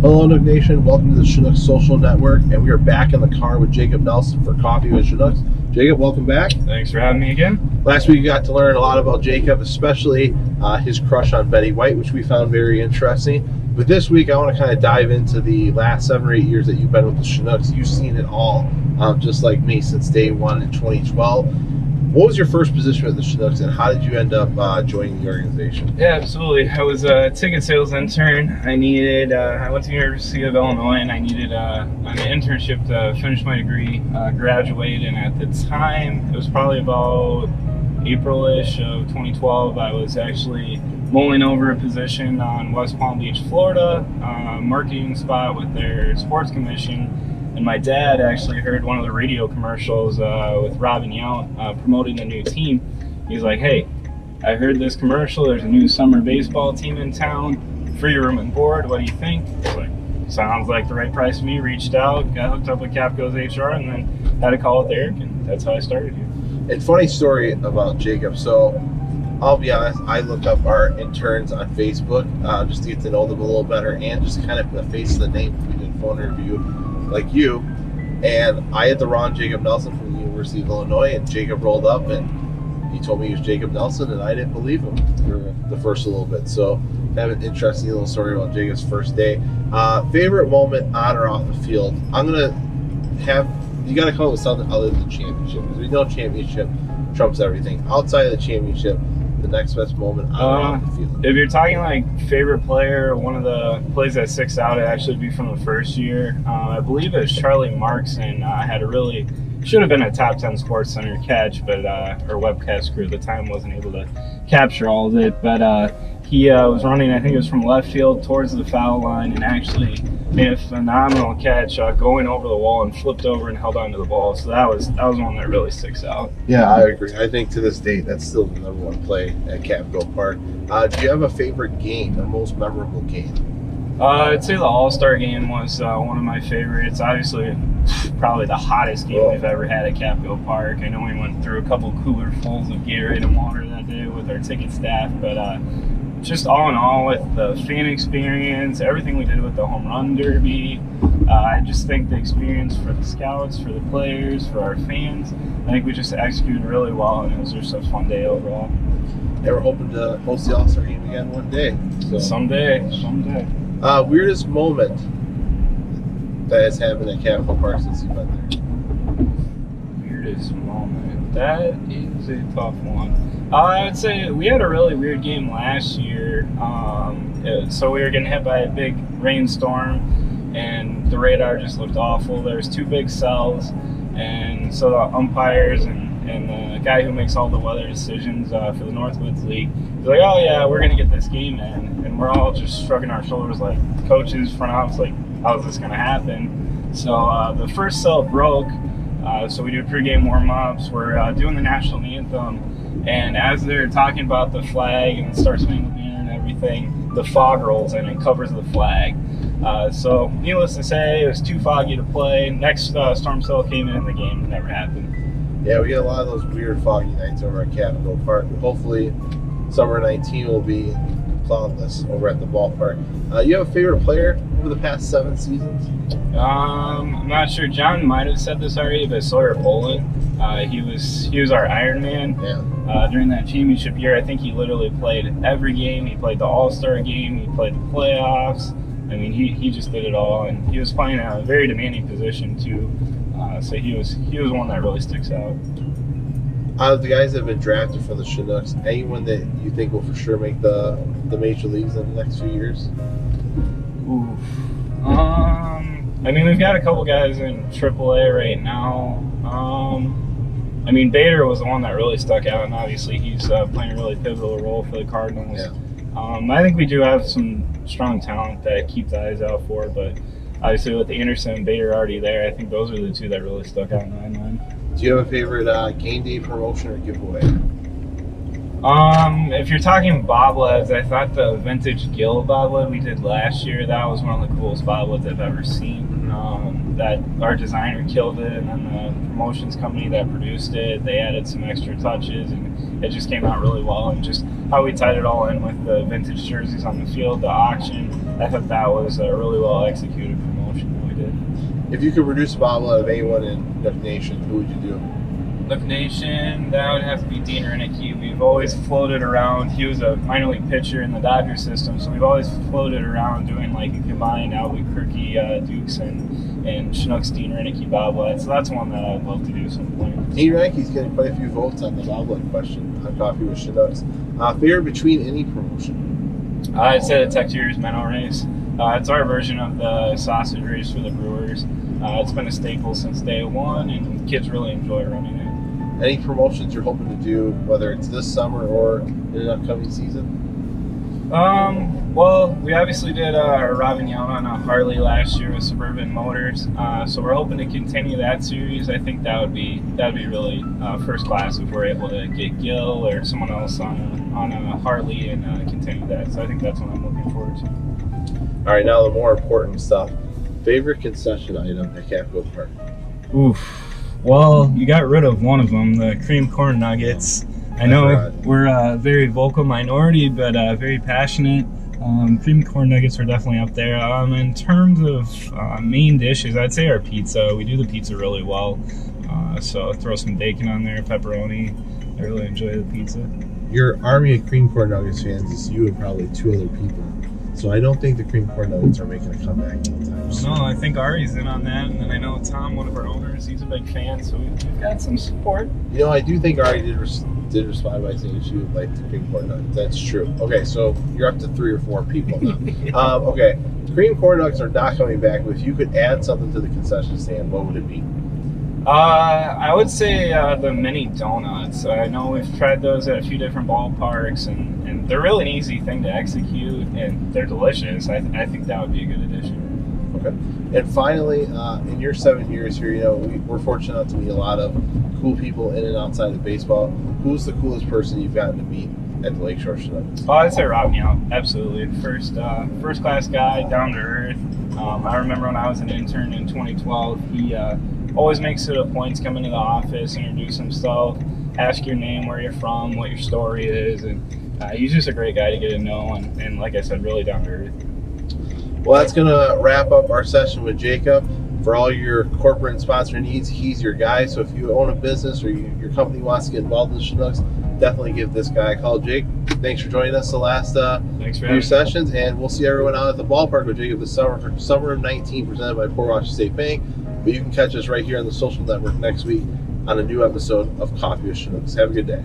Hello, Nook Nation. Welcome to the Chinooks Social Network, and we are back in the car with Jacob Nelson for Coffee with Chinooks. Jacob, welcome back. Thanks for having me again. Last week, you got to learn a lot about Jacob, especially his crush on Betty White, which we found very interesting. But this week, I want to kind of dive into the last 7 or 8 years that you've been with the Chinooks. You've seen it all, just like me, since day one in 2012. What was your first position with the Chinooks, and how did you end up joining the organization? Yeah, absolutely. I was a ticket sales intern. I went to the University of Illinois, and I needed an internship to finish my degree, graduate. And at the time, it was probably about April-ish of 2012, I was actually mulling over a position on West Palm Beach, Florida, marketing spot with their sports commission. And my dad actually heard one of the radio commercials with Robin Yount promoting a new team. He's like, "Hey, I heard this commercial. There's a new summer baseball team in town, free room and board. What do you think?" I was like, "Sounds like the right price to me." Reached out, got hooked up with Capco's HR, and then had a call with Eric, and that's how I started here. And funny story about Jacob. So I'll be honest, I looked up our interns on Facebook just to get to know them a little better and just kind of put a face to the name. We did a phone interview like you, and I had the wrong Jacob Nelson from the University of Illinois, and Jacob rolled up and he told me he was Jacob Nelson, and I didn't believe him for the first little bit. So I have an interesting little story about Jacob's first day. Favorite moment on or off the field? I'm gonna have you got to come up with something other than the championship, because we know championship trumps everything. Outside of the championship, the next best moment on or off the field. If you're talking like favorite player, one of the plays that sticks out, it actually be from the first year. I believe it was Charlie Marks, and had a really, should have been a top 10 Sports Center catch, but our webcast crew at the time wasn't able to capture all of it. But he was running, I think it was from left field towards the foul line, and actually made a phenomenal catch, going over the wall and flipped over and held onto the ball. So that was one that really sticks out. Yeah, I agree. I think to this date, that's still the #1 play at Capco Park. Do you have a favorite game or most memorable game? I'd say the All-Star game was one of my favorites. Obviously, probably the hottest game we've ever had at Capco Park. I know we went through a couple cooler fulls of Gatorade and water that day with our ticket staff, but just all in all, with the fan experience, everything we did with the home run derby, I just think the experience for the scouts, for the players, for our fans, I think we just executed really well, and it was just a fun day overall. Yeah, we're hoping to host the All-Star game again one day. So. Someday. Weirdest moment that has happened at Capco Park since you've been there? Weirdest moment. That is a tough one. I would say we had a really weird game last year. So we were getting hit by a big rainstorm, and the radar just looked awful. There was 2 big cells, and so the umpires and the guy who makes all the weather decisions for the Northwoods League, he's like, "Oh yeah, we're gonna get this game in," and we're all just shrugging our shoulders like coaches, front office, like, how's this gonna happen? So the first cell broke. So we do pregame warm-ups. We're doing the national anthem. And as they're talking about the flag and Star Spangled Banner and everything, the fog rolls in and covers the flag. So needless to say, it was too foggy to play. Next storm cell came in and the game never happened. Yeah, we get a lot of those weird foggy nights over at Capco Park. Hopefully summer 19 will be cloudless over at the ballpark. You have a favorite player over the past 7 seasons? I'm not sure. John might have said this already, but Sawyer Poland. He was our Iron Man. Yeah. During that championship year. I think he literally played every game. He played the All-Star game. He played the playoffs. I mean, he just did it all, and he was playing a very demanding position too. So he was one that really sticks out. Out of the guys that have been drafted from the Chinooks, anyone that you think will for sure make the major leagues in the next few years? Oof. I mean, we've got a couple guys in AAA right now. I mean, Bader was the one that really stuck out, and obviously he's playing a really pivotal role for the Cardinals. Yeah. I think we do have some strong talent that keep the eyes out for, but obviously with Anderson and Bader already there, I think those are the 2 that really stuck out in my mind. Do you have a favorite game day promotion or giveaway? If you're talking bobbleheads, I thought the vintage Gill bobblehead we did last year, that was one of the coolest bobbleheads I've ever seen. that our designer killed it, and then the promotions company that produced it, they added some extra touches, and it just came out really well. And just how we tied it all in with the vintage jerseys on the field, the auction, I thought that was a really well executed promotion that we did. If you could produce a bobble out of anyone in Nook Nation, who would you do? Nook Nation, that would have to be Dean Renicky. We've always floated around. He was a minor league pitcher in the Dodger system, so we've always floated around doing like a combined Albuquerque Dukes and Chinooks Dean Renicky bobblehead. So that's one that I'd love to do some point. Dean Renicky's getting quite a few votes on the bobblehead question on Coffee with Chinooks. Favorite between any promotion? I'd say the Texas Menno race. It's our version of the sausage race for the Brewers. It's been a staple since day one, and kids really enjoy running it. Any promotions you're hoping to do, whether it's this summer or in an upcoming season? Well, we obviously did our Robin Young on a Harley last year with Suburban Motors, so we're hoping to continue that series. I think that'd be really first class if we're able to get Gil or someone else on a Harley and continue that. So I think that's what I'm looking forward to. All right, now the more important stuff. Favorite concession item at Capco Park? Oof. Well, you got rid of one of them, the cream corn nuggets. I know we're a very vocal minority, but very passionate. Cream corn nuggets are definitely up there. In terms of main dishes, I'd say our pizza. We do the pizza really well. So throw some bacon on there, pepperoni. I really enjoy the pizza. Your army of cream corn nuggets fans is you and probably two other people. So I don't think the cream corn nuggets are making a comeback anytime soon. No, I think Ari's in on that, and then I know Tom, one of our owners, he's a big fan, so we've got some support. You know, I do think Ari did respond by saying she would like the cream corn nuggets. That's true. Okay, so you're up to 3 or 4 people now. Okay, cream corn nuggets are not coming back, but if you could add something to the concession stand, what would it be? I would say the mini donuts. I know we've tried those at a few different ballparks, and they're really an easy thing to execute, and they're delicious. I think that would be a good addition. Okay. And finally, in your 7 years here, you know, we're fortunate enough to meet a lot of cool people in and outside of baseball. Who's the coolest person you've gotten to meet at the Lakeshore Chinooks? Oh, I'd say Rob Meow, absolutely. First class guy, down to earth. I remember when I was an intern in 2012, he always makes it a point to come into the office, introduce himself, ask your name, where you're from, what your story is, and he's just a great guy to get to know, and like I said, really down to earth. Well, that's going to wrap up our session with Jacob. For all your corporate and sponsor needs, he's your guy. So if you own a business or your company wants to get involved in the Chinooks, definitely give this guy a call. Jake, thanks for joining us the last few sessions, and we'll see everyone out at the ballpark with Jacob this summer for Summer of 19 presented by Port Washington State Bank. But you can catch us right here on the social network next week on a new episode of Coffee with Chinooks. Have a good day.